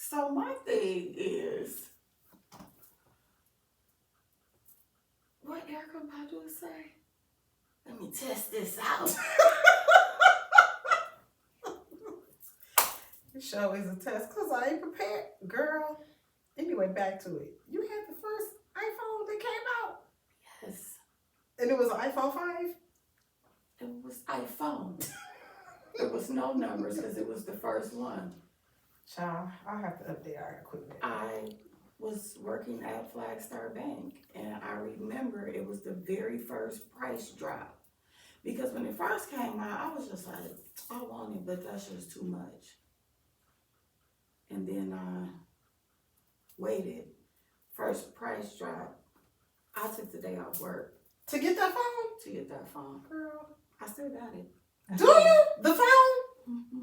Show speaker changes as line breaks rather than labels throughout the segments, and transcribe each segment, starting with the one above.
So my thing is, what Erica Badu say? Let me test this out.
This show is a test because I ain't prepared. Girl. Anyway, back to it. You had the first iPhone that came out.
Yes.
And it was an iPhone 5?
It was iPhone. There was no numbers because it was the first one.
Child, I'll have to update our equipment.
I was working at Flagstar Bank, and I remember it was the very first price drop. Because when it first came out, I was just like, I want it, but that's just too much. And then I waited. First price drop. I took the day off work.
To get that phone?
To get that phone.
Girl.
I still got it.
Do you? The phone?
Mm-hmm.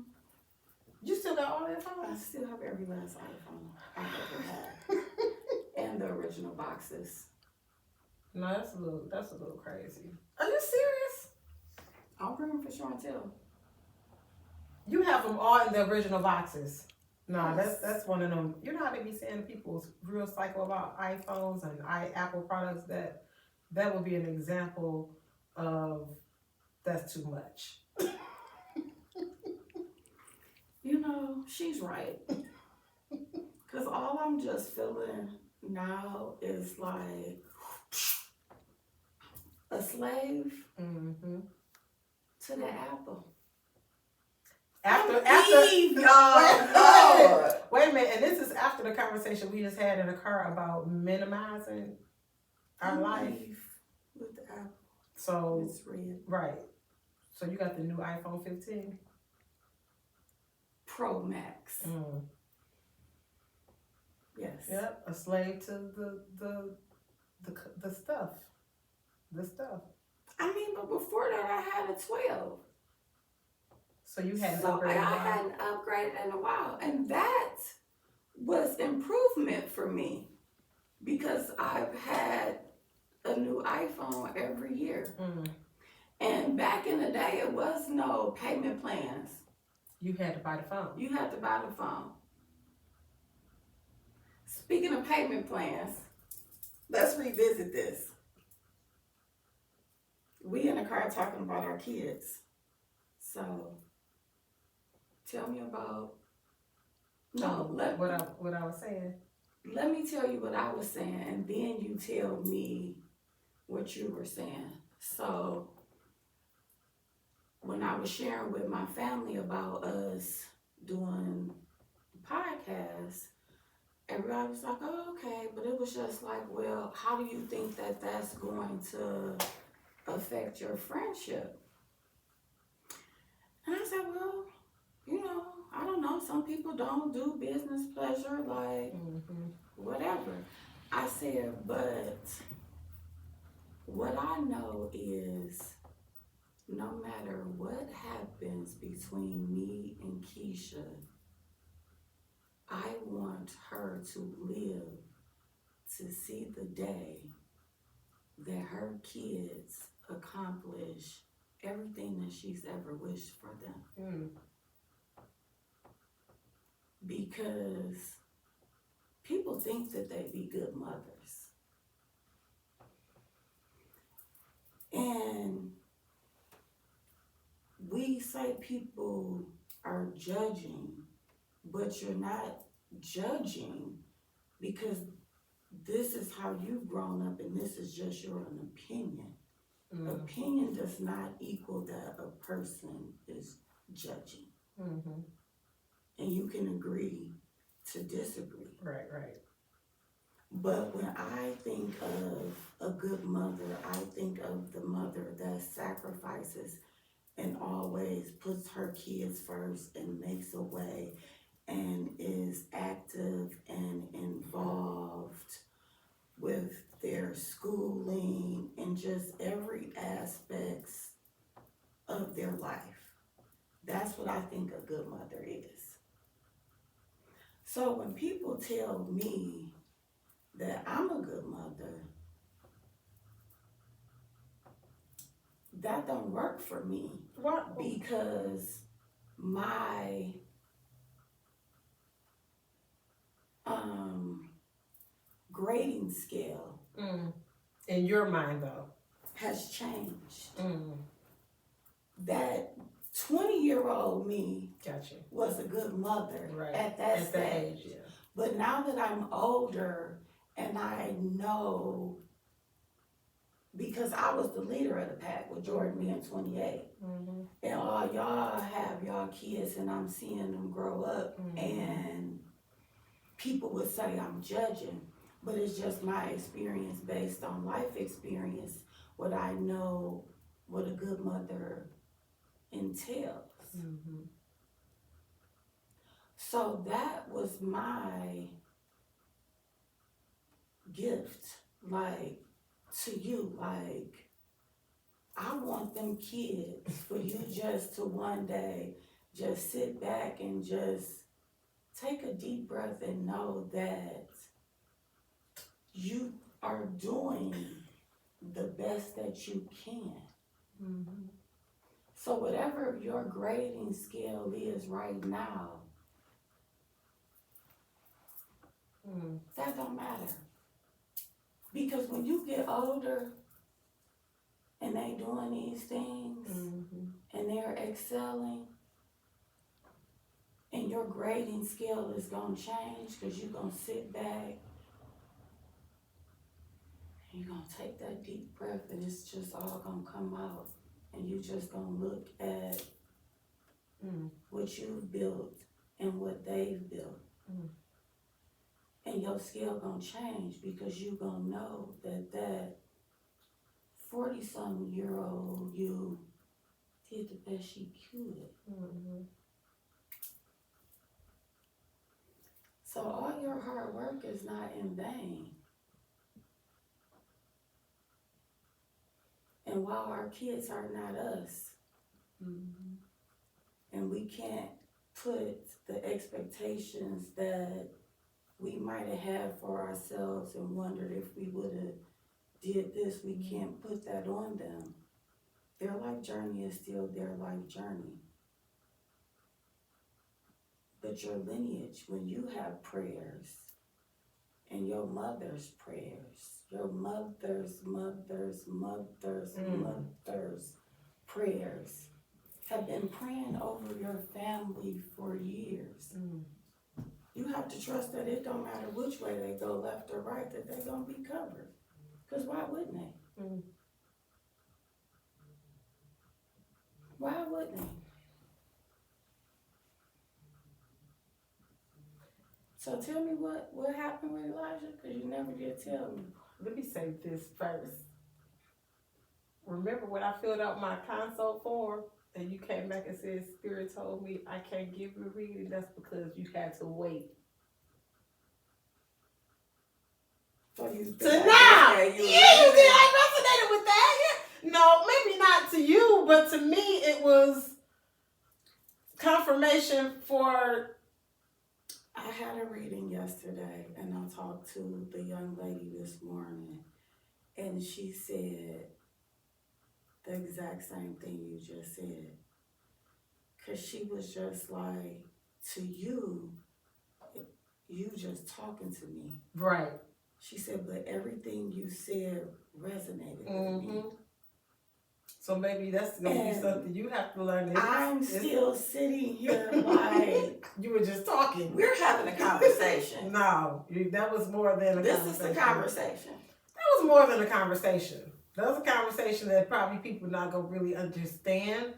You still got all that phone?
I still have every last iPhone I ever had. And the original boxes.
No, that's a little crazy. Are you serious?
I'll bring them for show and tell.
You have them all in the original boxes. No,
Yes.
that's one of them. You know how they be saying people's real cycle about iPhones and Apple products, that would be an example of that's too much.
You know, she's right. Because all I'm just feeling now is like a slave to the apple.
After wait a minute, and this is after the conversation we just had in the car about minimizing our life.
With the apple.
So
It's red.
right. So you got the new iPhone 15
Pro Max. Yes.
Yep, a slave to the stuff. The stuff.
I mean, but before that, I had a 12.
So you hadn't
So
upgraded.
I hadn't upgraded in a while, and that was improvement for me because I've had a new iPhone every year. And back in the day, it was no payment plans.
You had to buy the phone.
You had to buy the phone. Speaking of payment plans, let's revisit this. We in the car talking about our kids. So, tell me about.
What I was saying.
Let me tell you what I was saying, and then you tell me what you were saying. So, when I was sharing with my family about us doing podcasts, everybody was like, oh, okay. But it was just like, well, how do you think that that's going to affect your friendship? And I said, well, you know, I don't know. Some people don't do business pleasure, like whatever. I said, but what I know is no matter what happens between me and Keisha, I want her to live to see the day that her kids accomplish everything that she's ever wished for them. Because people think that they be good mothers. And we say people are judging, but you're not judging because this is how you've grown up and this is just your own opinion. Opinion does not equal that a person is judging. And you can agree to disagree.
Right.
But when I think of a good mother, I think of the mother that sacrifices and always puts her kids first and makes a way and is active and involved with their schooling and just every aspect of their life. That's what I think a good mother is. So when people tell me that I'm a good mother, that don't work for me.
What?
Because my um, grading scale
In your mind, though,
has changed.
mm.
That 20-year-old me
Gotcha.
was a good mother
Right.
at that
At
stage.
that age, yeah.
But now that I'm older and I know, because I was the leader of the pack with Jordan being 28, and all y'all have y'all kids and I'm seeing them grow up, and people would say I'm judging, but it's just my experience based on life experience, what I know what a good mother entails. So that was my gift, like, to you. Like, I want them kids for you just to one day just sit back and just take a deep breath and know that you are doing the best that you can. So whatever your grading scale is right now, that don't matter. Because when you get older and they doing these things and they're excelling, and your grading scale is gonna change because you're gonna sit back and you're gonna take that deep breath and it's just all gonna come out, and you just gonna look at what you've built and what they've built. And your scale gonna change because you gonna know that 40-something-year-old you did the best she could. So all your hard work is not in vain. And while our kids are not us, and we can't put the expectations that we might have had for ourselves and wondered if we would have did this, we can't put that on them. Their life journey is still their life journey. But your lineage, when you have prayers, and your mother's prayers, your mother's prayers, have been praying over your family for years. You have to trust that it don't matter which way they go, left or right, that they're gonna be covered. Because why wouldn't they? Why wouldn't they? So tell me what happened with Elijah, because you never did tell me.
Let me say this first. Remember when I filled out my consult form and you came back and said Spirit told me I can't give you a reading? That's because you had to wait.
So you
To now. Yeah, you did. I resonated with that. Yeah. No, maybe not to you, but to me it was confirmation for.
I had a reading yesterday and I talked to the young lady this morning, and she said the exact same thing you just said. Because she was just like, to you, you just talking to me.
Right.
She said, but everything you said resonated with me.
So maybe that's going to be something you have to learn.
I'm still sitting here like...
You were just talking.
We're having a conversation.
No, that was more than a conversation.
This is the conversation.
That was more than a conversation. That was a conversation that probably people not going to really understand.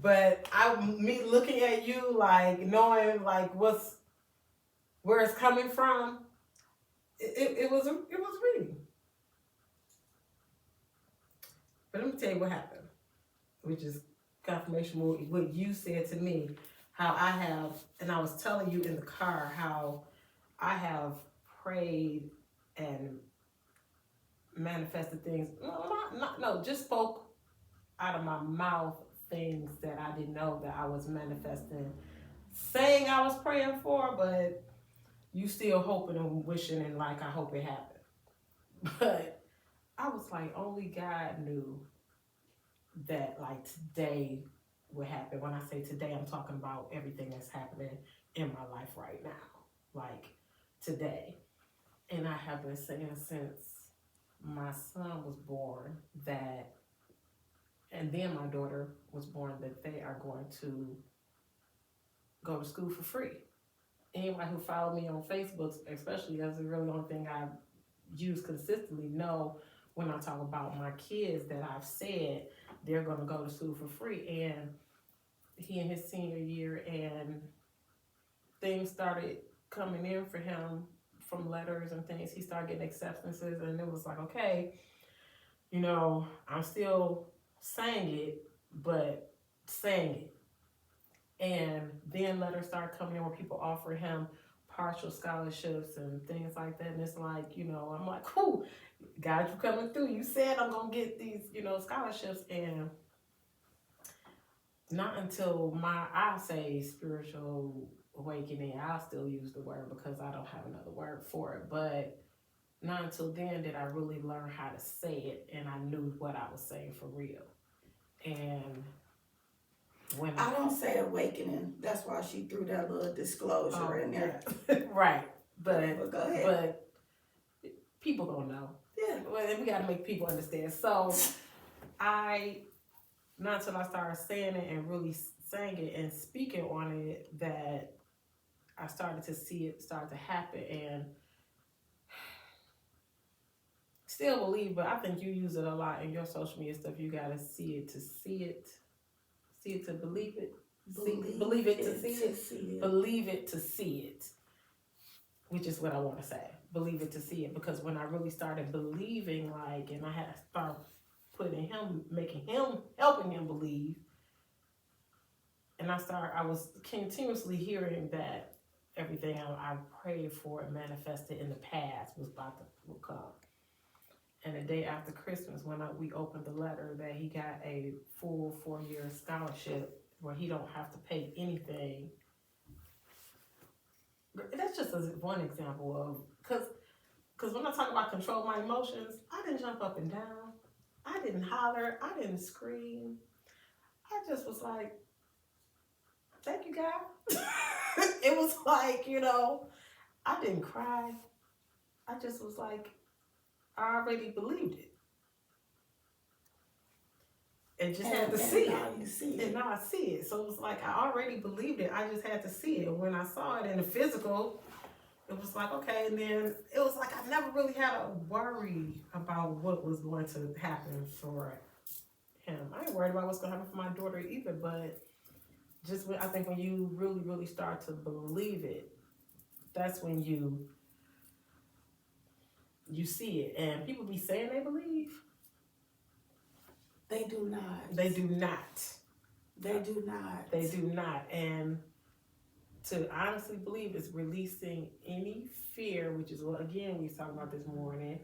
But me looking at you, like, knowing, like, where it's coming from, it was reading. But let me tell you what happened, which is confirmation what you said to me, how I have, and I was telling you in the car, how I have prayed and manifested things. No, just spoke out of my mouth things that I didn't know that I was manifesting, saying I was praying for, but you still hoping and wishing and like, I hope it happened. But I was like, only God knew that like today would happen. When I say today, I'm talking about everything that's happening in my life right now. Like today. And I have been saying since my son was born that, and then my daughter was born, that they are going to go to school for free. Anybody who followed me on Facebook, especially, that's the really only thing I use consistently, know when I talk about my kids that I've said they're going to go to school for free. And he in his senior year, and things started coming in for him from letters and things. He started getting acceptances, and it was like, okay, you know, I'm still saying it, but saying it. And then letters started coming in where people offer him partial scholarships and things like that. And it's like, you know, I'm like, cool, God, you coming through. You said I'm going to get these, you know, scholarships. And not until I say spiritual awakening, I'll still use the word because I don't have another word for it. But not until then did I really learn how to say it, and I knew what I was saying for real. And when
I don't say awakening. That's why she threw that little disclosure in there.
Yeah. Right.
But go ahead.
But people gonna know.
Yeah.
Well, we gotta make people understand. So not until I started saying it and really saying it and speaking on it that I started to see it start to happen. And still believe, but I think you use it a lot in your social media stuff. You gotta see it to see it. See it to believe it. Believe it to see it. Believe it to see it. Which is what I want to say. Believe it to see it. Because when I really started believing, like, and I had to start helping him believe. And I was continuously hearing that everything I prayed for and manifested in the past will come. And the day after Christmas, when we opened the letter that he got a full 4-year scholarship where he don't have to pay anything. That's just one example of, because when I talk about control my emotions, I didn't jump up and down. I didn't holler. I didn't scream. I just was like, thank you, God. It was like, you know, I didn't cry. I just was like, I already believed it. And just had to see it.
Now you see it.
And now I see it. So it was like, I already believed it. I just had to see it. And when I saw it in the physical, it was like, okay. And then it was like, I never really had a worry about what was going to happen for him. I ain't worried about what's going to happen for my daughter either. But just I think when you really, really start to believe it, that's when you see it. And people be saying they believe.
They do not.
They do not.
They do not.
They do not. And to honestly believe is releasing any fear, which is what, again, we talked about this morning,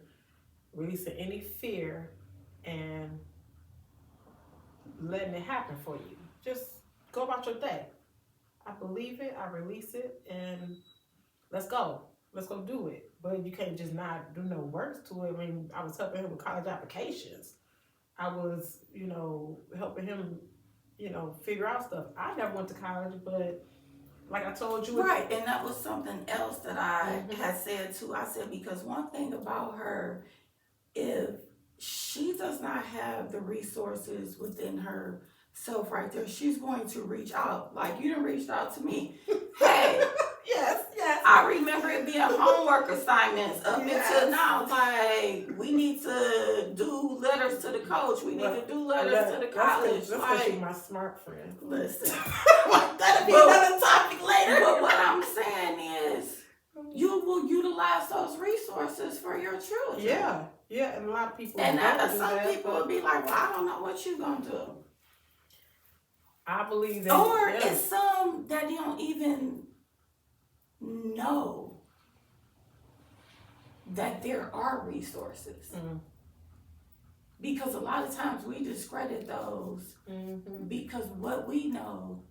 releasing any fear and letting it happen for you. Just go about your day. I believe it, I release it, and let's go. Let's go do it. But you can't just not do no work to it. I mean, I was helping him with college applications. I was, you know, helping him, you know, figure out stuff. I never went to college, but like I told you.
Right, and that was something else that I had said too. I said, because one thing about her, if she does not have the resources within herself right there, she's going to reach out. Like, you done reached out to me. Hey.
Yes.
I remember it being homework assignments up until now. Like, we need to do letters to the coach. We need to do letters to the college.
That's
like,
she's my smart friend.
Listen.
That'll be another topic later.
But what I'm saying is, you will utilize those resources for your children.
Yeah, and a lot of people.
And some people will be like, well, I don't know what you're going to do.
I believe that.
Or it's some that you don't even know that there are resources. Because a lot of times we discredit those because what we know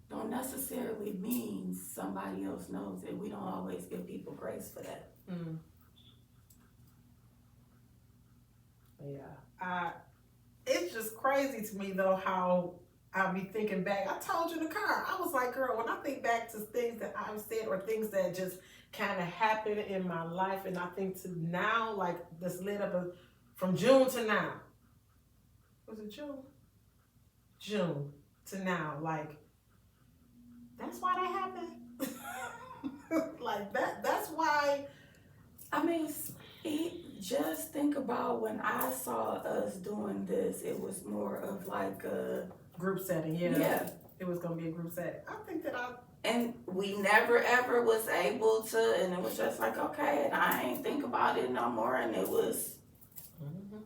don't necessarily mean somebody else knows it. We don't always give people grace for that.
Yeah. It's just crazy to me though how I be thinking back. I told you in the car, I was like, girl, when I think back to things that I've said or things that just kind of happened in my life, and I think to now, like this led up from June to now. Was it June? June to now, like that's why that happened. Like that's why.
I mean, just think about when I saw us doing this, it was more of like a
group setting, yeah.
Yeah.
It was gonna be a group setting. I think that
and we never ever was able to, and it was just like, okay, and I ain't think about it no more, and it was.
Mm-hmm.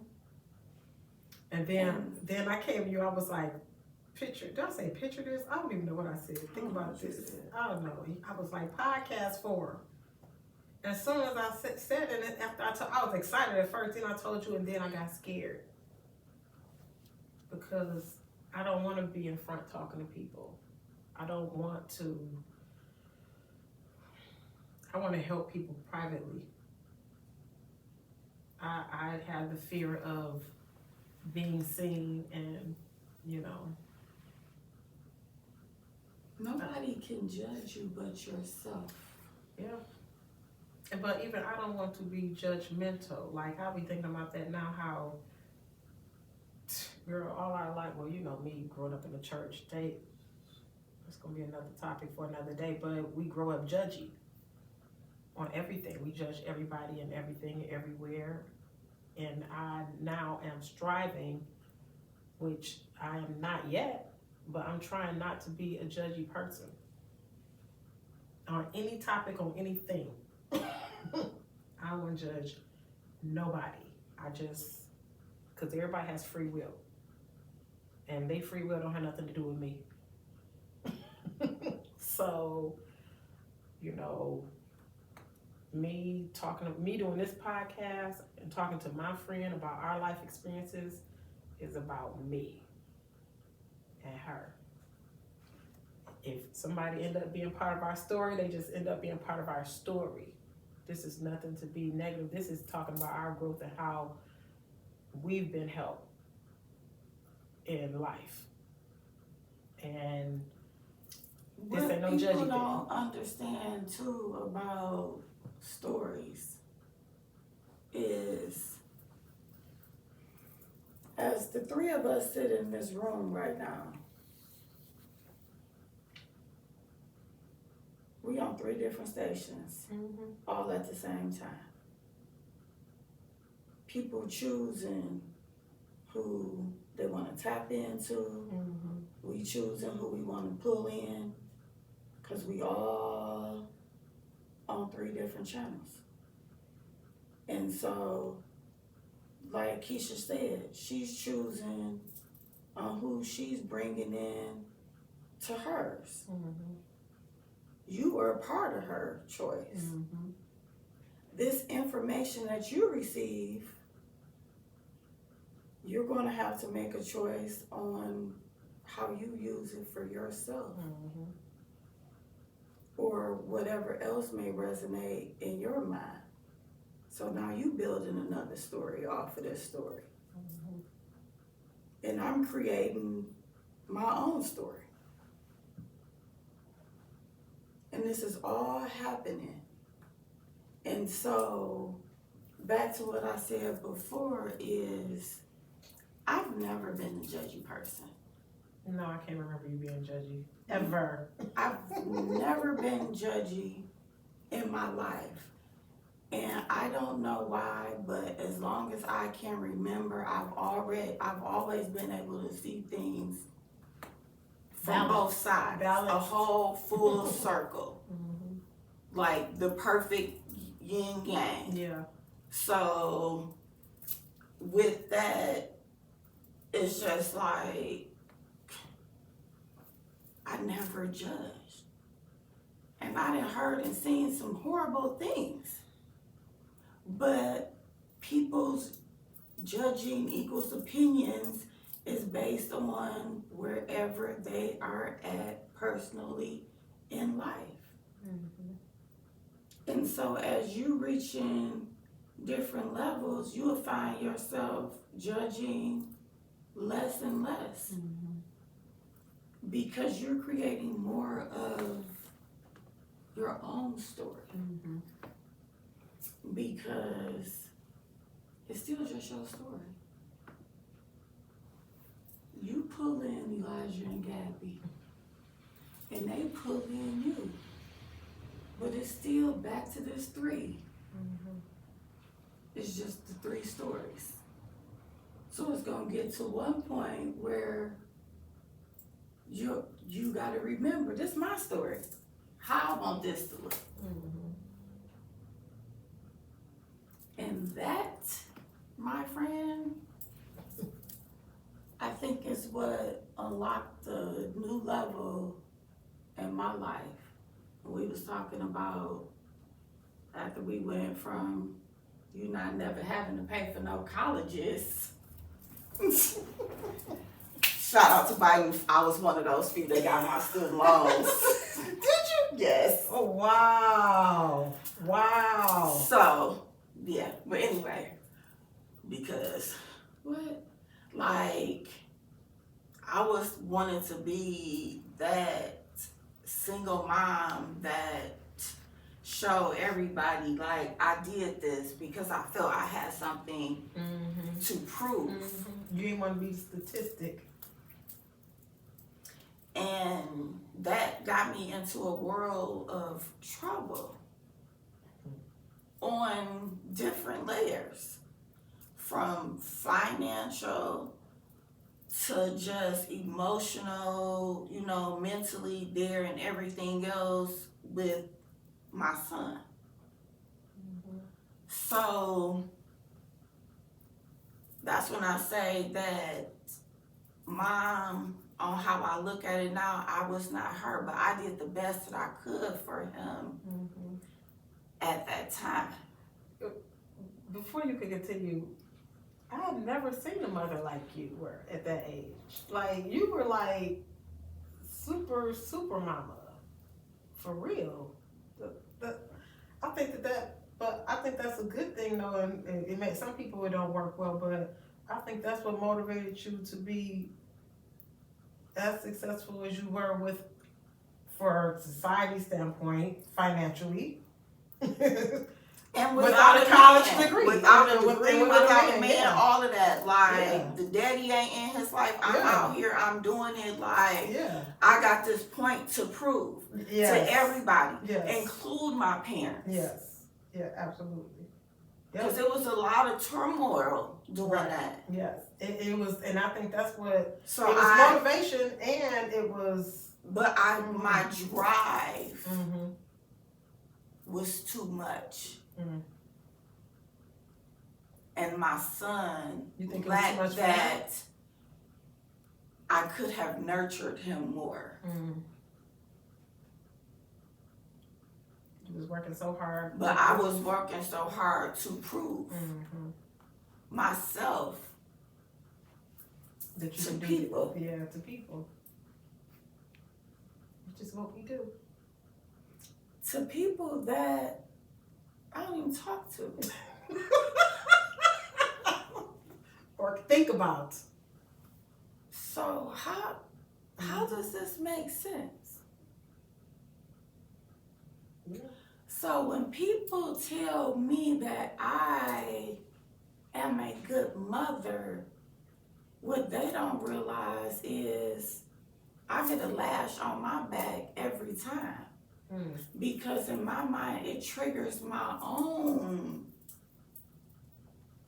And then I came to you, I was like, did I say picture this? I don't even know what I said. Think about this. I don't know. I was like, podcast forum. As soon as I said it, after I was excited at first, then I told you, and then I got scared. Because I don't want to be in front talking to people. I don't want to. I want to help people privately. I have the fear of being seen and,
Nobody can judge you but yourself.
Yeah. But even I don't want to be judgmental. Like, I'll be thinking about that now, how, girl, all our life, well, me growing up in the church, it's going to be another topic for another day, but we grow up judgy on everything. We judge everybody and everything everywhere. And I now am striving, which I am not yet, but I'm trying not to be a judgy person on any topic, on anything. I don't want to judge nobody. Because everybody has free will. And they free will don't have nothing to do with me. So, me doing this podcast and talking to my friend about our life experiences is about me and her. If somebody end up being part of our story, they just end up being part of our story. This is nothing to be negative. This is talking about our growth and how we've been helped in life. And this ain't no judging thing.
People don't understand too about stories is, as the three of us sit in this room right now, we on 3 different stations, all at the same time. People choosing who they want to tap into. We choosing who we want to pull in, because we all on 3 different channels. And so, like Keisha said, she's choosing on who she's bringing in to hers. You are a part of her choice. This information that you receive, you're going to have to make a choice on how you use it for yourself. Or whatever else may resonate in your mind. So now you building another story off of this story. And I'm creating my own story. And this is all happening. And so, back to what I said before is, I've never been a judgy person.
No, I can't remember you being judgy. Ever.
I've never been judgy in my life. And I don't know why, but as long as I can remember, I've always been able to see things from both sides.
Balance.
A whole full circle. Like the perfect yin yang.
Yeah.
So with that, it's just like, I never judged. And I done heard and seen some horrible things. But people's judging equals opinions is based on wherever they are at personally in life. And so as you reach in different levels, you will find yourself judging less and less. because you're creating more of your own story. Because it's still just your story. You pull in Elijah and Gabby, and they pull in you. But it's still back to this three. It's just the three stories. So it's gonna get to one point where you gotta remember, this is my story. How I want this to look. And that, my friend, I think is what unlocked the new level in my life. We was talking about after we went from you not never having to pay for no colleges. Shout out to Biden. I was one of those few that got my student loans. Did you? Yes.
Oh, wow. Wow.
So, yeah. But anyway, because what? Like, I was wanting to be that single mom that show everybody like I did this because I felt I had something to prove.
You didn't want to be a statistic.
And that got me into a world of trouble on different layers, from financial to just emotional, mentally there and everything else with my son. So that's when I say that mom, on how I look at it now, I was not her, but I did the best that I could for him at that time.
Before you could continue, I had never seen a mother like you were at that age. Like, you were like super mama. For real. I think but I think that's a good thing though, and it makes some people it don't work well, but I think that's what motivated you to be as successful as you were for a society standpoint, financially.
And
without a college degree.
Without a degree, without a man,
yeah.
all of that. Like, the daddy ain't in his life. I'm out here, I'm doing it. Like, I got this point to prove to everybody, include my parents.
Yes, yeah, absolutely.
Because it was a lot of turmoil doing that.
Yes, it was, and I think that's what, so it was motivation, and it was.
But my drive was too much. And my son lacked that. I could have nurtured him more.
You was working so hard.
But I was working so hard to prove myself
that you
to people.
Yeah, to people. Which is what we do.
To people that I don't even talk to.
Or think about.
So how does this make sense?
Yeah.
So when people tell me that I am a good mother, what they don't realize is I get a lash on my back every time. Because in my mind, it triggers my own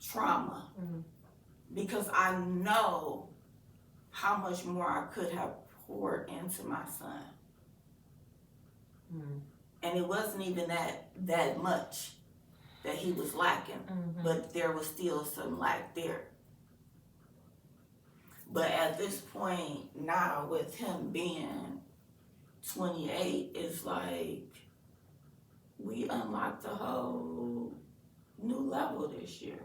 trauma. Because I know how much more I could have poured into my son. And it wasn't even that much that he was lacking, but there was still some lack there. But at this point now, with him being 28, it's like we unlocked a whole new level this year.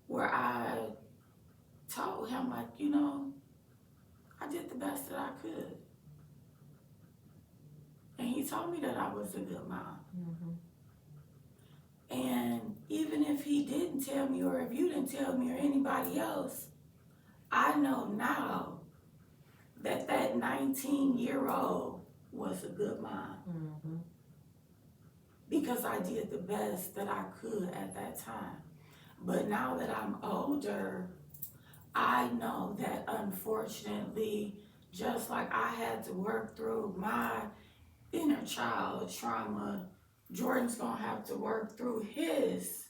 Where I told him, like, I did the best that I could. And he told me that I was a good mom. And even if he didn't tell me, or if you didn't tell me, or anybody else, I know now that 19-year-old was a good mom.
Mm-hmm.
Because I did the best that I could at that time. But now that I'm older, I know that unfortunately, just like I had to work through my inner child trauma, Jordan's gonna have to work through his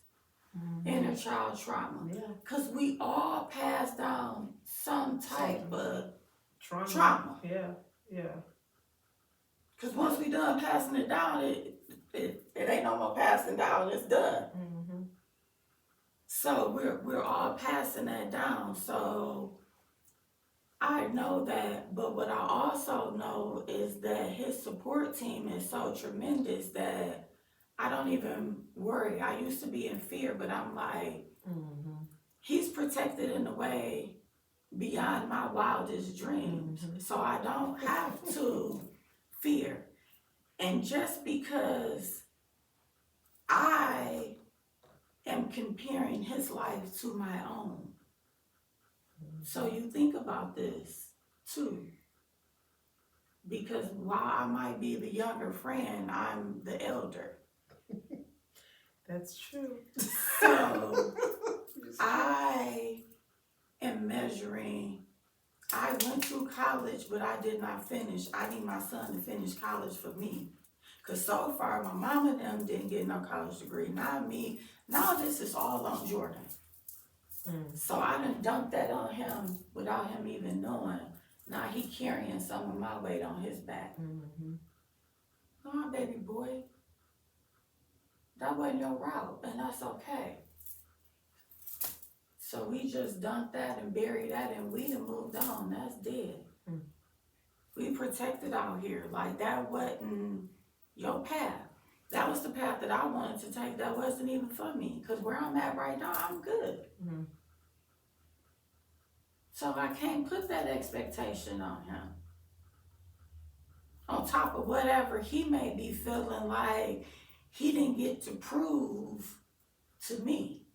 inner child trauma.
Yeah.
Because we all pass down some type of trauma.
Yeah. Yeah.
Because once we done passing it down, it ain't no more passing down, it's done.
Mm-hmm.
So we're all passing that down. So I know that, but what I also know is that his support team is so tremendous that I don't even worry. I used to be in fear, but I'm like, he's protected in a way beyond my wildest dreams. So I don't have to fear. And just because I am comparing his life to my own. So you think about this too. Because while I might be the younger friend, I'm the elder.
That's true.
So I am measuring. I went to college, but I did not finish. I need my son to finish college for me. Because so far, my mom and them didn't get no college degree. Not me. Now this is all on Jordan. So I done dumped that on him without him even knowing. Now he carrying some of my weight on his back. Oh, baby boy. That wasn't your route, and that's okay. So we just dumped that and buried that, and we done moved on. That's dead. We protected out here. Like, that wasn't your path. That was the path that I wanted to take. That wasn't even for me. Because where I'm at right now, I'm good. So I can't put that expectation on him. On top of whatever he may be feeling like he didn't get to prove to me.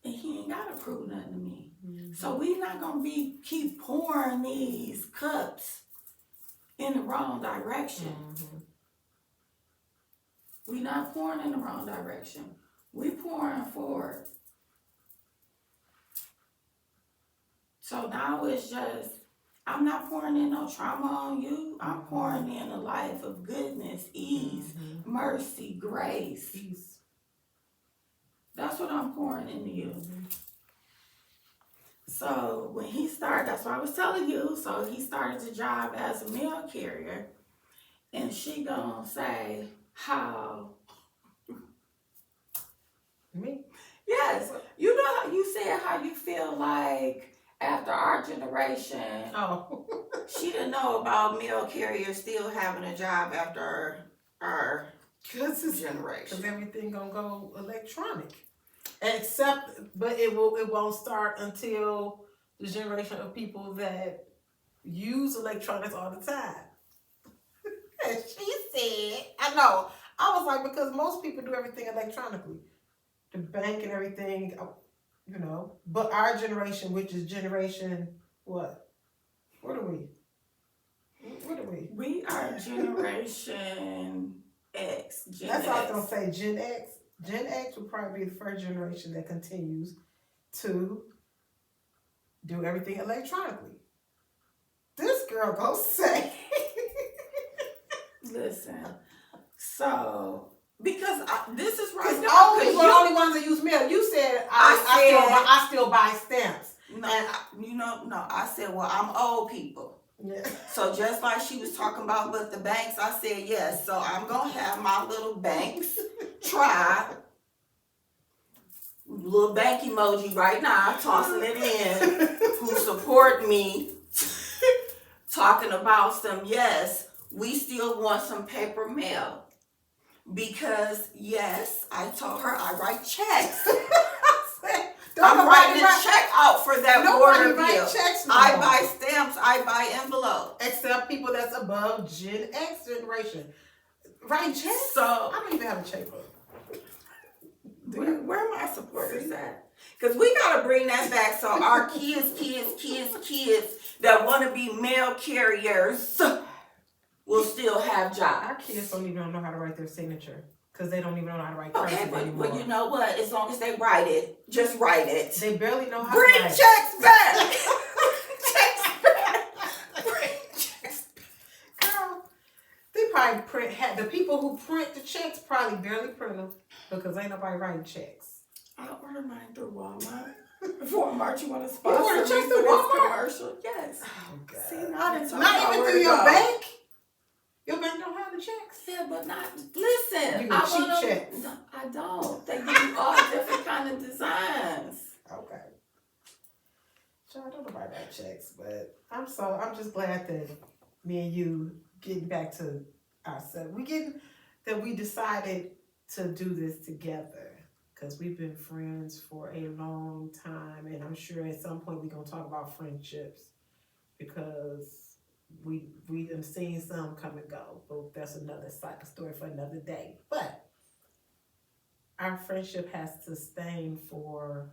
And he ain't got to prove nothing to me. So we not going to keep pouring these cups in the wrong direction. We not pouring in the wrong direction. We pouring forward. So now it's just, I'm not pouring in no trauma on you. I'm pouring in a life of goodness, ease, mercy, grace.
Peace.
That's what I'm pouring into you. So when he started, that's what I was telling you. So he started to job as a mail carrier. And she gonna say how.
Me?
Yes. You know how you said how you feel like after our generation.
Oh.
She didn't know about mail carriers still having a job after our generation.
Because everything gonna go electronic. But it won't start until the generation of people that use electronics all the time. And she said, I know. I was like, because most people do everything electronically. The bank and everything, you know. But our generation, which is generation, what? What are we? What are we?
We are Generation X.
That's what I was going to say, Gen X. Gen X would probably be the first generation that continues to do everything electronically. This girl goes say.
Listen, so because this is right
Because
now.
all people are the only ones that use mail. You said I still buy stamps.
No, I said, well, I'm old people.
Yeah.
So just like she was talking about with the banks, I said yes. So I'm gonna have my little banks try. Little bank emoji right now, tossing it in. Who support me? Talking about some yes. We still want some paper mail. Because, yes, I told her I write checks. I'm writing a check out for that water bill. I buy stamps, I buy envelopes.
Except people that's above Gen X generation. Writing checks?
So,
I don't even have a checkbook.
where are my supporters at? Because we got to bring that back so our kids that want to be mail carriers will still have jobs.
Our kids don't even know how to write their signature because they don't even know how to write
Okay,
cursive anymore.
but you know what? As long as they write it, just write it.
They barely know how
Bring
to write.
checks back. Checks back. Bring checks back.
Girl, they probably the people who print the checks probably barely print them because ain't nobody writing checks.
I order mine through Walmart. Walmart, you want to sponsor
order
me
checks
for
through
this
Walmart?
commercial? Yes.
Oh, God.
See, now I didn't talk
Not
about
even
where
through
to
your
go.
bank? Your bank don't have the checks?
Yeah, but not, listen.
You get cheap checks.
No, I don't. They give you all different kind of designs.
Okay. So I don't know about that checks, but I'm just glad that me and you getting back to ourselves. We decided to do this together because we've been friends for a long time, and I'm sure at some point we're gonna talk about friendships because we done seen some come and go, but that's another story for another day. But our friendship has sustained for,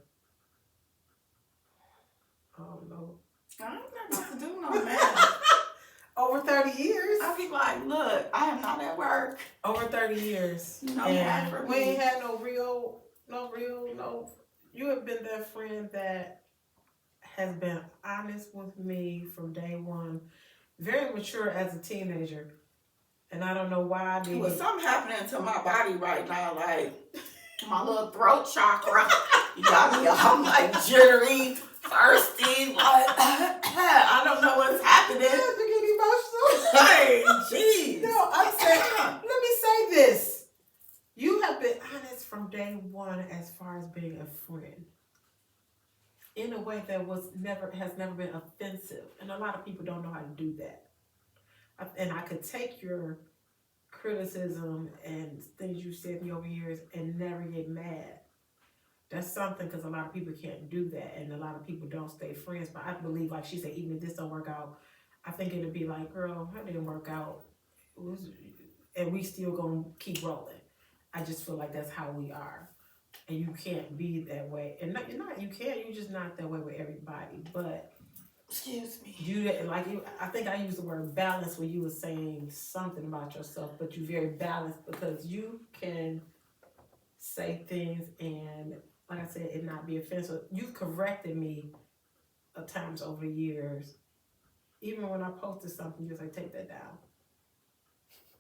I don't know,
I'm not about to do no math.
over 30 years.
I be like, look, I am not at work.
Over 30 years.
No math for
we
me.
ain't had no. You have been that friend that has been honest with me from day one. Very mature as a teenager. And I don't know why I did.
Well, something happening to my body right now, like my little throat chakra. You got me all like jittery, thirsty, like I don't know what's happening.
You get emotional.
Hey, jeez.
No, I'm saying, let me say this. You have been honest from day one as far as being a friend. In a way that has never been offensive. And a lot of people don't know how to do that. And I could take your criticism and things you said to me over years and never get mad. That's something because a lot of people can't do that. And a lot of people don't stay friends. But I believe, like she said, even if this don't work out, I think it'll be like, girl, that didn't work out. And we still gonna keep rolling. I just feel like that's how we are. And you can't be that way. And you're just not that way with everybody. But
excuse me.
I think I used the word balance when you were saying something about yourself, but you're very balanced because you can say things and, like I said, it not be offensive. You've corrected me at times over the years. Even when I posted something, you're like, take that down.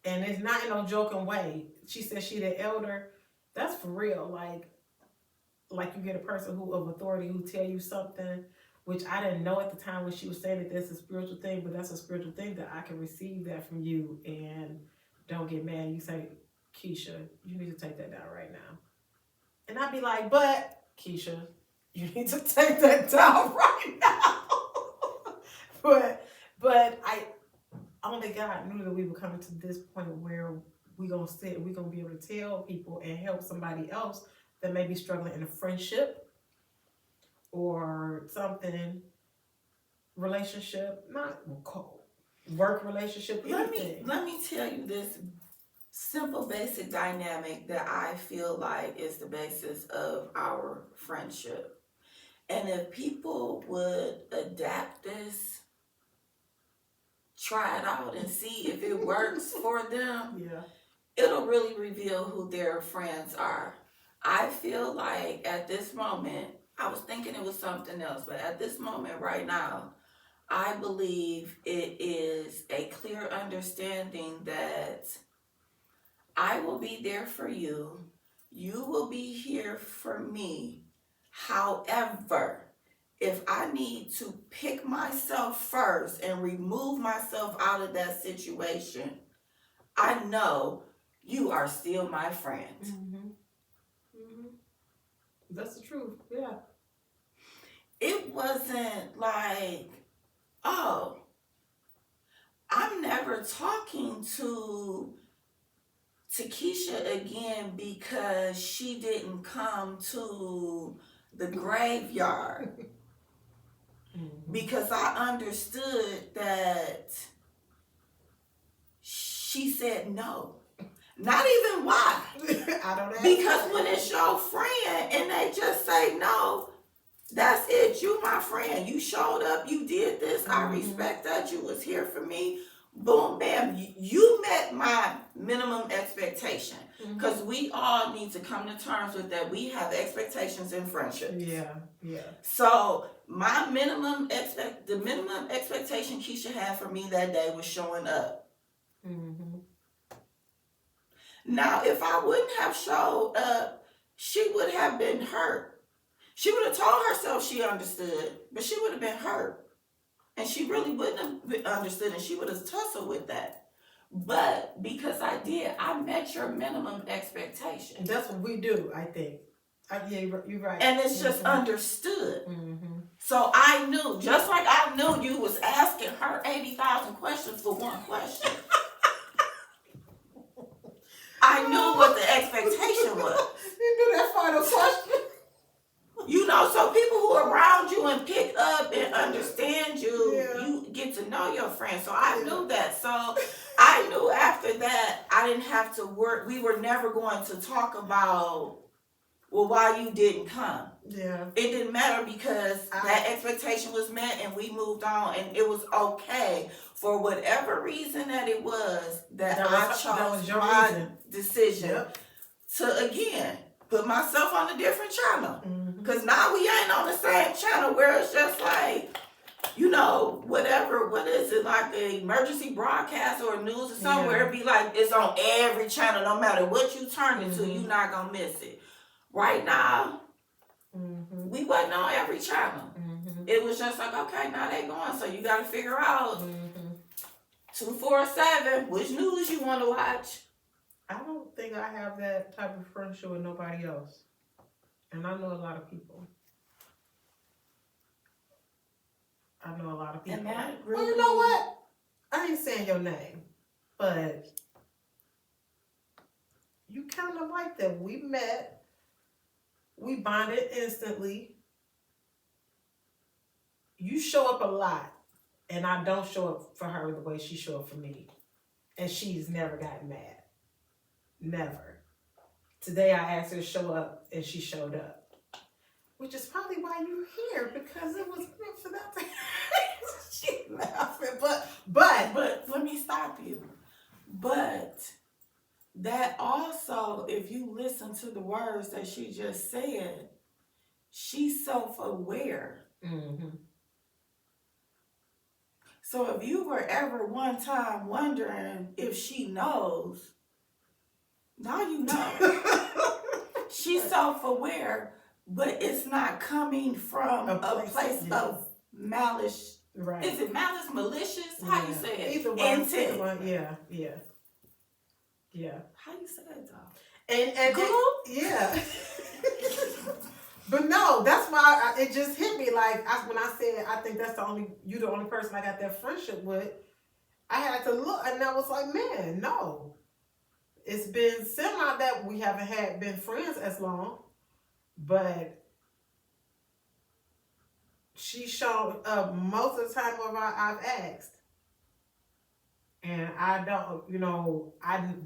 And it's not in no joking way. She said she the elder. That's for real. Like you get a person of authority who tell you something, which I didn't know at the time when she was saying that that's a spiritual thing, but that's a spiritual thing that I can receive that from you and don't get mad. You say, Keisha, you need to take that down right now. And I'd be like, but Keisha, you need to take that down right now. but only God knew that we were coming to this point where we're going to sit and we're going to be able to tell people and help somebody else that may be struggling in a friendship or something, relationship, not work relationship, anything.
Let me tell you this simple, basic dynamic that I feel like is the basis of our friendship. And if people would adapt this, try it out and see if it works for them,
Yeah.
It'll really reveal who their friends are. I feel like at this moment, I was thinking it was something else, but at this moment right now, I believe it is a clear understanding that I will be there for you. You will be here for me. However, if I need to pick myself first and remove myself out of that situation, I know you are still my friend.
Mm-hmm. Mm-hmm. That's the truth. Yeah.
It wasn't like, oh, I'm never talking to Keisha again because she didn't come to the graveyard.
Mm-hmm.
Because I understood that she said no. Not even why.
I don't ask
Because
why.
when it's your friend and they just say no, that's it. You my friend. You showed up. You did this. I respect that. You was here for me. Boom, bam. You met my minimum expectation. Because we all need to come to terms with that. We have expectations in friendships.
Yeah, yeah.
So the minimum expectation Keisha had for me that day was showing up.
Mm-hmm.
Now, if I wouldn't have showed up, she would have been hurt. She would have told herself she understood, but she would have been hurt. And she really wouldn't have understood, and she would have tussled with that. But because I did, I met your minimum expectation.
That's what we do, I think. Yeah, you're right.
And it's just understood. So I knew, just like I knew you was asking her 80,000 questions for one question. I knew what the expectation was.
You knew that final question.
You know, so people who are around you and pick up and understand you, you get to know your friends. So I knew that. So I knew after that, I didn't have to work. We were never going to talk about, well, why you didn't come.
Yeah.
It didn't matter because that expectation was met and we moved on, and it was okay for whatever reason that it was that I chose my decision to, again, put myself on a different channel. Because now we ain't on the same channel where it's just like, you know, whatever, what is it, like an emergency broadcast or news or somewhere, it'd be like, it's on every channel, no matter what you turn it to, you're not going to miss it. Right now, we wasn't on every channel. It was just like, okay, now they going, so you got to figure out 247, which news you want to watch.
I don't think I have that type of friendship with nobody else. And I know a lot of people. I know a lot of people.
And that really...
Well, you know what? I ain't saying your name, but you kind of like that. We met. We bonded instantly. You show up a lot, and I don't show up for her the way she showed up for me. And she's never gotten mad. Never. Today I asked her to show up, and she showed up. Which is probably why you're here, because it was meant for that to She's laughing, but
let me stop you. But that also, if you listen to the words that she just said, she's self-aware. So if you were ever one time wondering if she knows, now you know. She's self-aware, but it's not coming from a place of malice.
Right.
Is it malice, malicious? How you say it?
Either one.
Intent.
Either one. Yeah.
How you say it though?
And yeah. But no, that's why it just hit me. Like when I said I think that's you the only person I got that friendship with. I had to look, and I was like, man, no. It's been semi that we haven't been friends as long, but she showed up most of the time whenever I've asked. And I don't, you know, and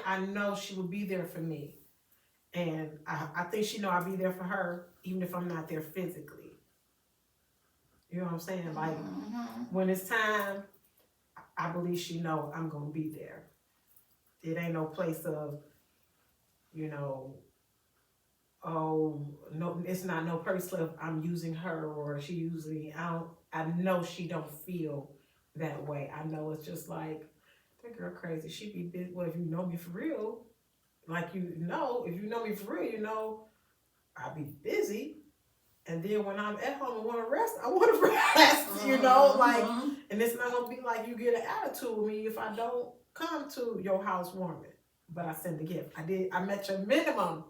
I know she will be there for me. And I think she know I'll be there for her, even if I'm not there physically. You know what I'm saying? Like, when it's time, I believe she know I'm going to be there. It ain't no place of, you know, oh, no, it's not no place of I'm using her or she using me. I know she don't feel that way. I know it's just like, that girl crazy. She be busy. Well, if you know me for real, like if you know me for real, you know, I be busy. And then when I'm at home and want to rest, I want to rest, you know, like, and it's not going to be like you get an attitude with me if I don't come to your house warming, but I send a gift. I met your minimum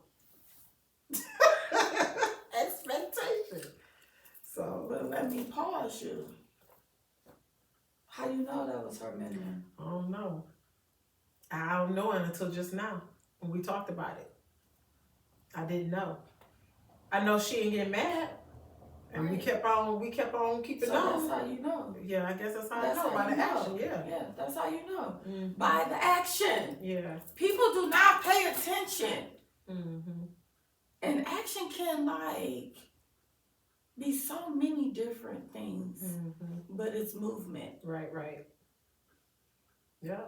expectation. So,
but let me pause you. How you know that was her minimum?
I don't know. I don't know it until just now when we talked about it. I didn't know. I know she ain't get mad. And we
Right.
kept on keeping
So that's
on.
how you know.
Yeah, I guess that's how
That's
I know
how
by
you
the
know.
action. Yeah.
Yeah, that's how you know.
Mm-hmm.
By the action.
Yeah.
People do not pay attention.
Mm-hmm.
And action can like be so many different things, but it's movement.
Right, right. Yeah.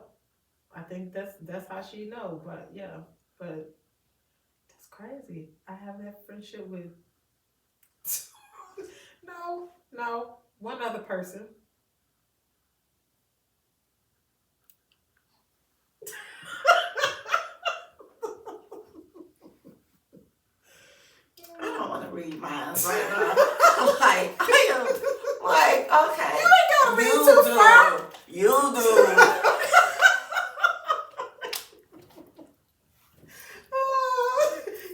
I think that's how she know, but yeah, but that's crazy. I have that friendship with no, one other person.
I don't want to read mine right now. I am like, okay.
You ain't gotta read too far.
You do.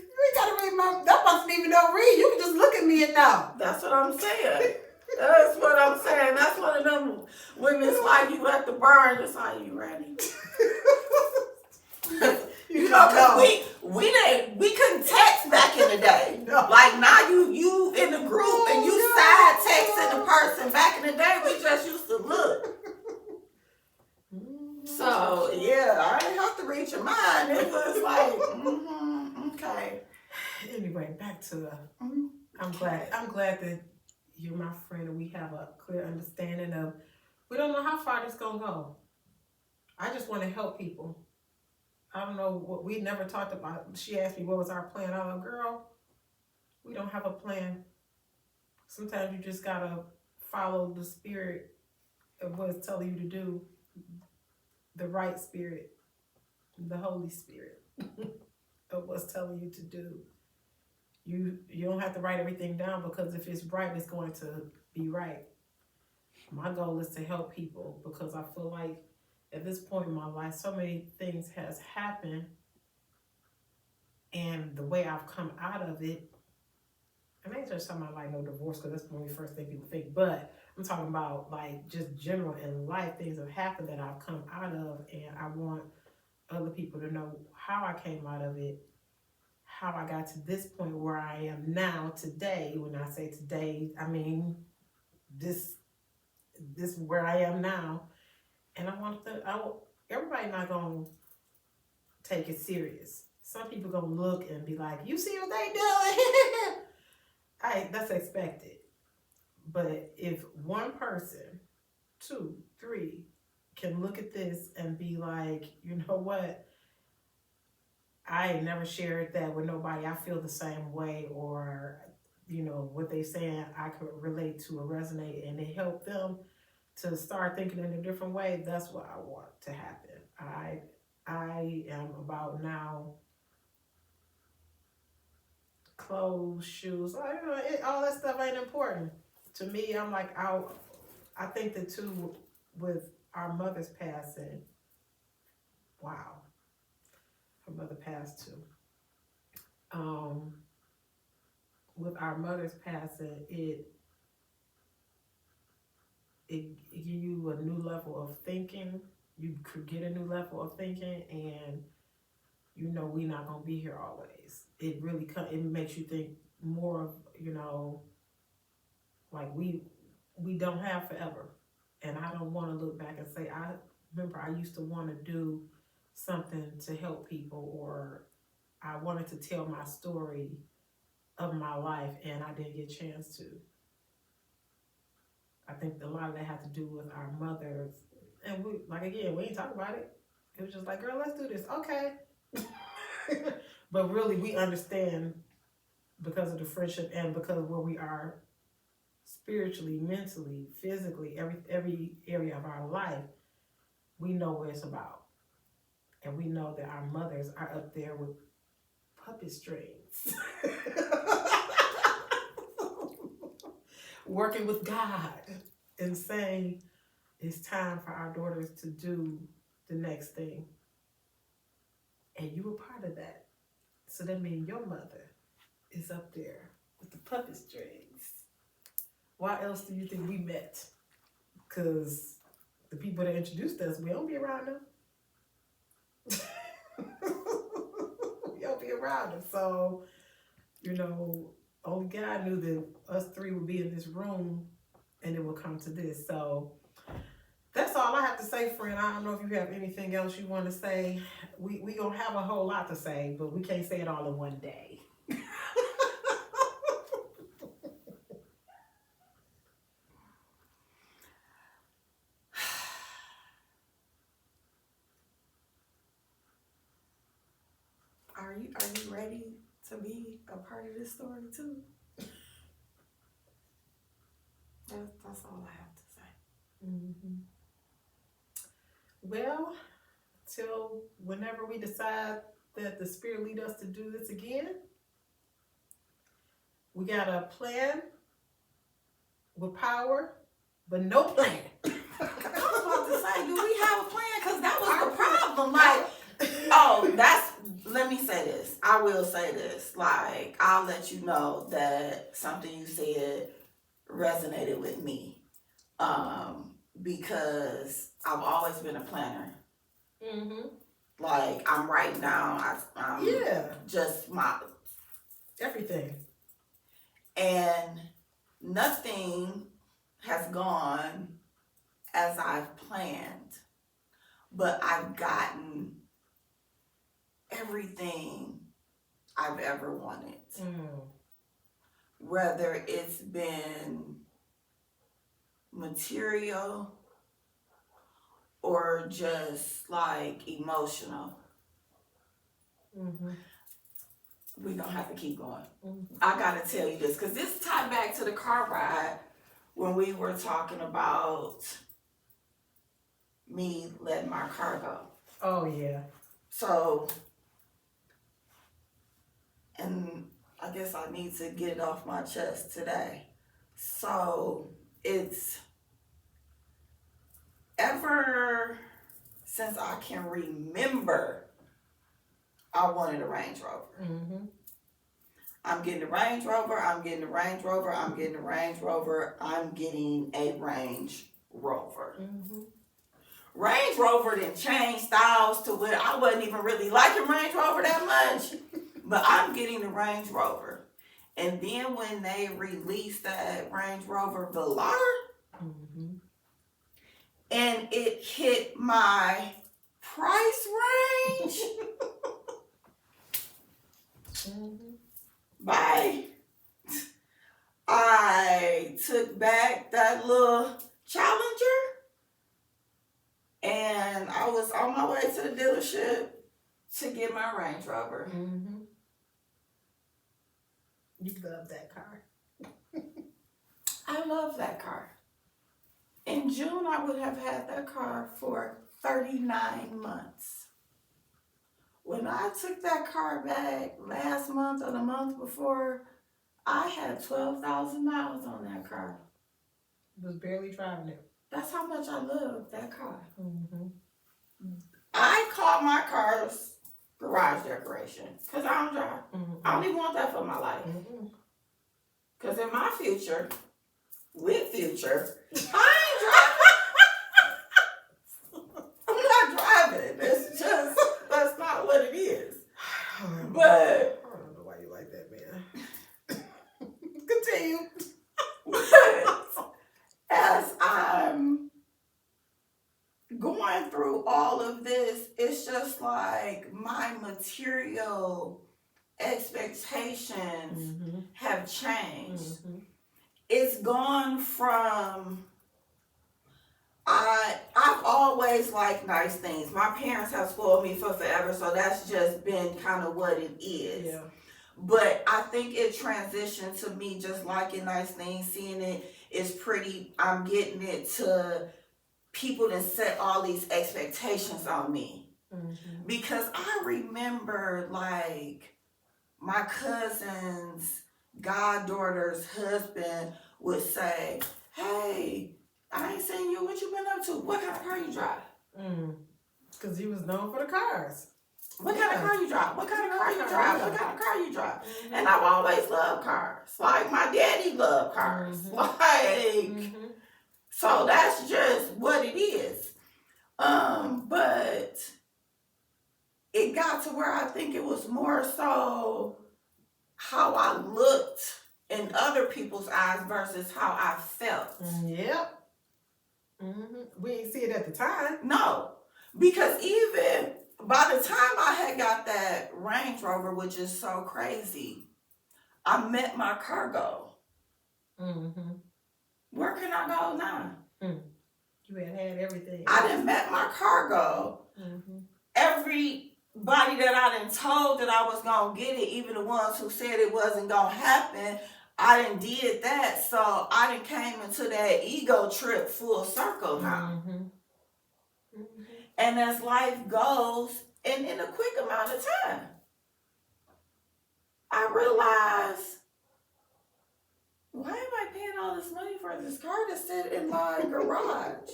You ain't gotta read that wasn't even no read. You can just look at me and know.
That's what I'm saying. That's what I'm saying. That's one of them when it's like you at the burn, it's like, you ready? You know, because we couldn't text back in the day.
No.
Like now you in the group and you side texting the person. Back in the day, we just used to look. So yeah, I didn't have to read your mind. It was like, okay.
Anyway, back to I'm glad that you're my friend and we have a clear understanding of we don't know how far this gonna go. I just want to help people. I don't know what we never talked about. She asked me what was our plan. I was like, girl, we don't have a plan. Sometimes you just gotta follow the spirit of what it's telling you to do. The right spirit, the Holy Spirit of what's telling you to do. You don't have to write everything down because if it's right, it's going to be right. My goal is to help people because I feel like at this point in my life, so many things has happened and the way I've come out of it, and I ain't just talking about like no divorce because that's when the first thing people think, but I'm talking about like just general in life, things have happened that I've come out of and I want other people to know how I came out of it, how I got to this point where I am now today. When I say today, I mean this is where I am now. And everybody not gonna take it serious. Some people gonna look and be like, you see what they doing? That's expected. But if one person, 2, 3 can look at this and be like, you know what? I ain't never shared that with nobody. I feel the same way, or you know what they saying I could relate to or resonate, and it helped them to start thinking in a different way. That's what I want to happen. I am about now clothes, shoes, all that stuff ain't important to me. I'm like I think the two with our mother's passing. Wow, her mother passed too. With our mother's passing, it give you a new level of thinking. You could get a new level of thinking, and you know we not gonna be here always. It really it makes you think more of, you know, like we don't have forever, and I don't want to look back and say I remember I used to want to do something to help people, or I wanted to tell my story of my life and I didn't get a chance to. I think a lot of that had to do with our mothers. And we ain't talk about it. It was just like, girl, let's do this. Okay. But really we understand because of the friendship and because of where we are spiritually, mentally, physically, every area of our life, we know what it's about. And we know that our mothers are up there with puppet strings. Working with God and saying it's time for our daughters to do the next thing. And you were part of that. So that means your mother is up there with the puppet strings. Why else do you think we met? Because the people that introduced us, we don't be around them. We don't be around them. So, you know, only God knew that us three would be in this room and it would come to this. So that's all I have to say, friend. I don't know if you have anything else you want to say. We gonna have a whole lot to say, but we can't say it all in one day.
Are you ready to be a part of this story too? That's all I have to say.
Mm-hmm. Well, till whenever we decide that the Spirit lead us to do this again, we got a plan with power, but no plan.
I was about to say, do we have a plan? Because that was the problem. Like, oh, let me say this. I will say this. Like, I'll let you know that something you said resonated with me. Because I've always been a planner.
Mm-hmm.
Like, I'm writing down. Just my
everything.
And nothing has gone as I've planned, but I've gotten everything I've ever wanted. Whether it's been material or just like emotional.
Mm-hmm.
We're going to have to keep going.
Mm-hmm.
I got to tell you this, because this tied back to the car ride when we were talking about me letting my car go.
Oh, yeah.
So, and I guess I need to get it off my chest today. So, it's ever since I can remember, I wanted a Range Rover.
Mm-hmm.
I'm getting a Range Rover, I'm getting a Range Rover, I'm getting a Range Rover, I'm getting a Range Rover.
Mm-hmm.
Range Rover didn't change styles to where I wasn't even really liking Range Rover that much. But I'm getting the Range Rover. And then when they released that Range Rover Velar,
Mm-hmm.
and it hit my price range,
Mm-hmm.
bye. I took back that little Challenger, and I was on my way to the dealership to get my Range Rover.
Mm-hmm. You love that car.
I love that car. In June, I would have had that car for 39 months. When I took that car back last month or the month before, I had 12,000 miles on that car.
Was barely driving it.
That's how much I love that car.
Mm-hmm.
I call my cars garage decoration because I don't drive.
Mm-hmm.
I don't even want that for my life. Because in my future, with future, I ain't driving. I'm not driving. It's just, that's not what it is. But
I don't know why you like that, man. Continue.
As I'm going through all of this, it's just like my material expectations have changed. It's gone from I've always liked nice things. My parents have spoiled me for forever, so that's just been kind of what it is.
Yeah.
But I think it transitioned to me just liking nice things, seeing it is pretty. I'm getting it to people that set all these expectations on me. Because I remember like my cousin's goddaughter's husband would say, hey, I ain't seen you. What you been up to? What kind of car you drive?
Because he was known for the cars.
What kind of car you drive? What kind of car you drive? What kind of car you drive? And I've always loved cars. Like my daddy loved cars. Like, so that's just what it is. But it got to where I think it was more so how I looked in other people's eyes versus how I felt.
Yep. We didn't see it at the time.
No, because even by the time I had got that Range Rover, which is so crazy, I met my cargo. Where can I go now?
You had everything.
I done met my cargo. Everybody that I done told that I was gonna get it, even the ones who said it wasn't gonna happen, I done did that. So I done came into that ego trip full circle now. And as life goes, and in a quick amount of time, I realized, why am I paying all this money for this car to sit in my garage?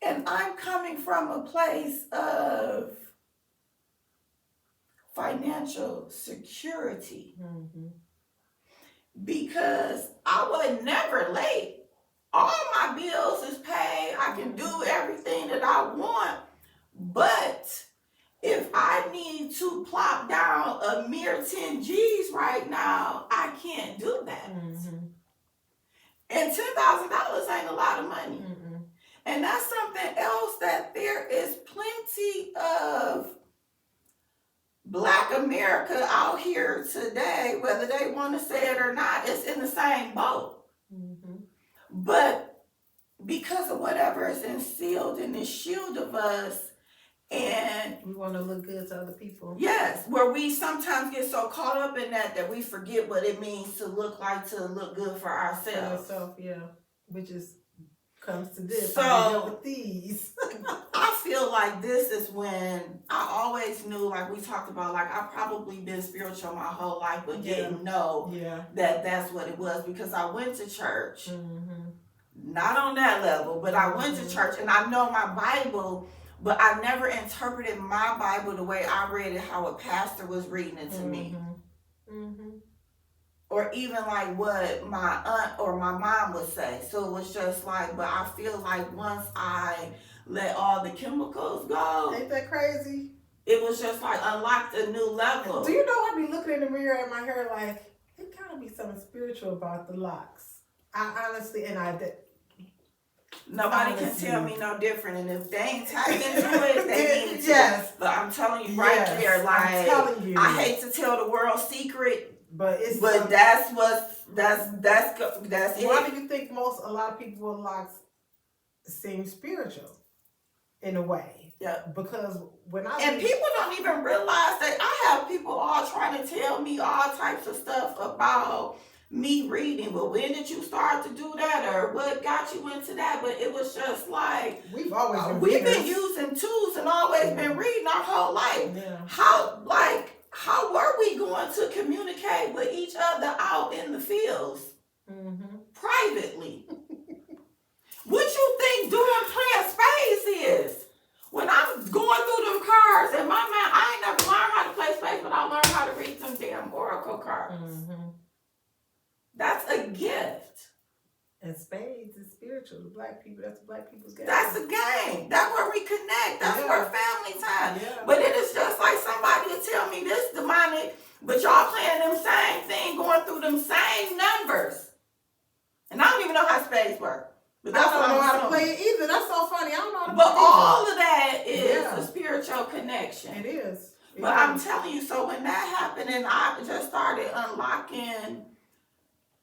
And I'm coming from a place of financial security because I was never late. All my bills is paid. I can do everything that I want. But if I need to plop down a mere 10 G's right now, I can't do that. And $10,000 ain't a lot of money. And that's something else, that there is plenty of Black America out here today, whether they want to say it or not, it's in the same boat. But because of whatever is instilled in this shield of us, and
we want to look good to other people.
Yes, where we sometimes get so caught up in that we forget what it means to look good for ourselves.
Yeah, which is comes to this.
So
with these.
I feel like this is when I always knew, like we talked about, like I've probably been spiritual my whole life, but didn't know that that's what it was, because I went to church. Not on that level, but I went to church and I know my Bible, but I never interpreted my Bible the way I read it, how a pastor was reading it to me. Or even like what my aunt or my mom would say. So it was just like, but I feel like once I let all the chemicals go.
Ain't that crazy?
It was just like unlocked a new level.
Do you know I be looking in the mirror at my hair like, it gotta be something spiritual about the locks. I honestly,
nobody can tell me no different, and if they ain't tapped into it, they need to. Yes. But I'm telling you right there, like I'm telling you. I hate to tell the world secret, but that's it.
Why do you think a lot of people with locks seem spiritual in a way?
Yeah.
Because
people don't even realize that I have people all trying to tell me all types of stuff about me reading, but when did you start to do that, or what got you into that? But it was just like
we've
been using tools and always been reading our whole life. How were we going to communicate with each other out in the fields privately? What you think playing spades is? When I'm going through them cards in my mind, I ain't never learned how to play spades, but I learned how to read some damn oracle cards. That's a gift.
And spades is spiritual. The Black people, that's the Black people's game.
That's a game. That's where we connect. That's where family time. Yeah. But it is just like somebody will tell me this demonic, but y'all playing them same thing, going through them same numbers. And I don't even know how spades work.
But I don't know how to play it either. That's so funny. I don't know how to play it.
But all of that is a spiritual connection.
It is.
But I'm telling you, so when that happened and I just started unlocking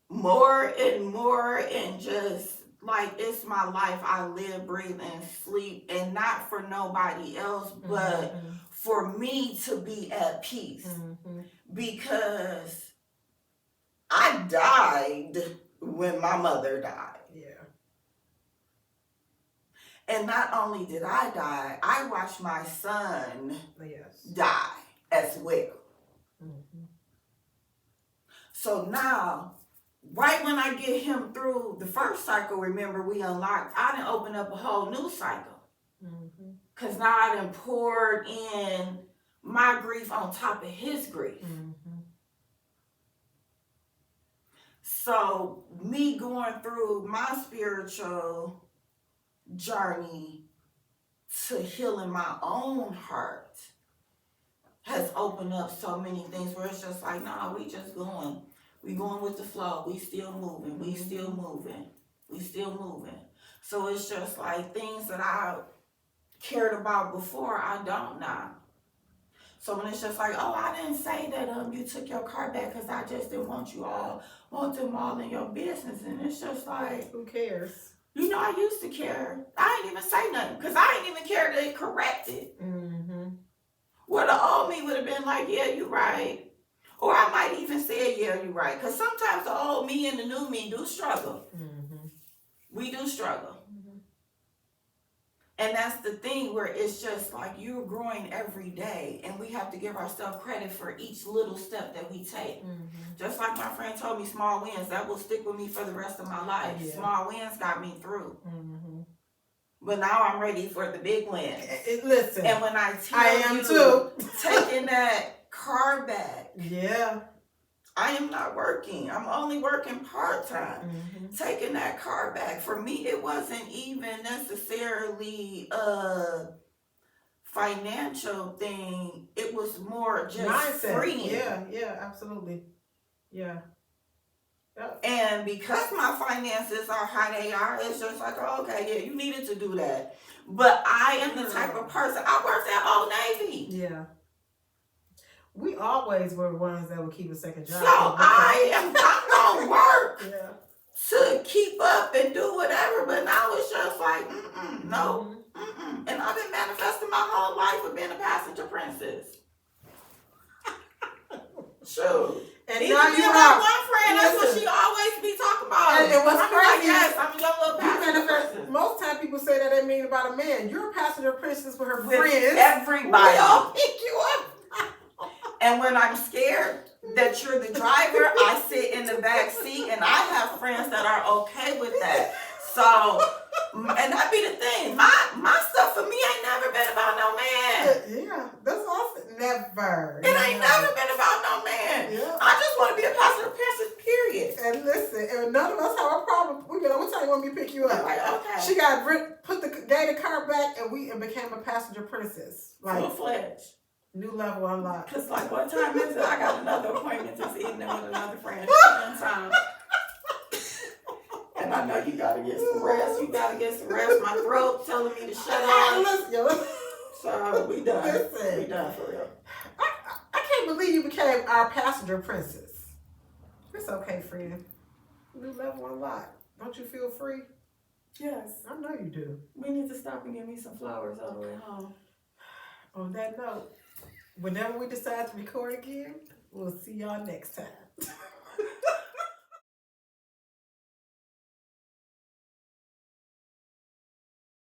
more and more, and just like it's my life, I live, breathe, and sleep, and not for nobody else, but for me to be at peace. Because I died when my mother died.
Yeah.
And not only did I die, I watched my son die as well. So now, right when I get him through the first cycle, remember we unlocked, I done opened up a whole new cycle. Because now I done poured in my grief on top of his grief. So me going through my spiritual journey to healing my own heart has opened up so many things where it's just like, nah, we We going with the flow. We still moving. We still moving. We still moving. So it's just like things that I cared about before, I don't now. So when it's just like, oh, I didn't say that you took your car back because I just didn't want them all in your business. And it's just like,
who cares?
you know, I used to care. I didn't even say nothing because I didn't even care to correct it.
Mm-hmm.
Well, the old me would have been like, yeah, you're right. Or I might even say, yeah, you're right. Because sometimes the old me and the new me do struggle.
Mm-hmm.
We do struggle.
Mm-hmm.
And that's the thing where it's just like you're growing every day. And we have to give ourselves credit for each little step that we take.
Mm-hmm.
Just like my friend told me, small wins, that will stick with me for the rest of my life.
Yeah.
Small wins got me through.
Mm-hmm.
But now I'm ready for the big wins.
Listen,
And when I tell
I am
you,
too.
taking that car back,
Yeah.
I am not working. I'm only working part-time.
Mm-hmm.
Taking that car back, for me, it wasn't even necessarily a financial thing. It was more just
mindset.
freeing.
Yeah, absolutely. Yeah. Yep.
And because my finances are how they are, it's just like, oh, okay, yeah, you needed to do that. But I am the type of person, I worked at Old Navy.
Yeah. We always were ones that would keep a second job.
So I'm gonna work
Yeah.
to keep up and do whatever. But now it's just like, no.
Mm-hmm.
And I've been manifesting my whole life of being a passenger princess. Sure.
And
Even
now
me
you
and my
are.
one friend, that's what she always be talking about.
And what's
I'm like,
crazy
yes,
is
I'm a young little
you
passenger
manifest.
princess.
Most time people say that they mean about a man. You're a passenger princess with her
With
friends.
everybody.
We all pick you up.
And when I'm scared that you're the driver, I sit in the back seat, and I have friends that are okay with that. So, and that be the thing. My stuff for me ain't never been about no man.
Yeah, that's awesome. Never.
It ain't never been about no man.
Yeah.
I just want to be a passenger princess, period.
And listen, and none of us have a problem. We get what time you want me to pick you
I'm
up?
like, okay.
She got gave the car back, and became a passenger princess. Like
Full-fledged.
new level unlocked.
Cause like, what time is it? I got another appointment this evening with another friend. One time. And I know you gotta get some rest. You gotta get some rest. My throat telling me to shut up.
Listen.
So we done.
Listen.
We done for real.
I can't believe you became our passenger princess. It's okay, friend. New level unlocked. Don't you feel free?
Yes.
I know you do.
We need to stop and give me some flowers all the way home.
On that note, whenever we decide to record again, we'll see y'all next time.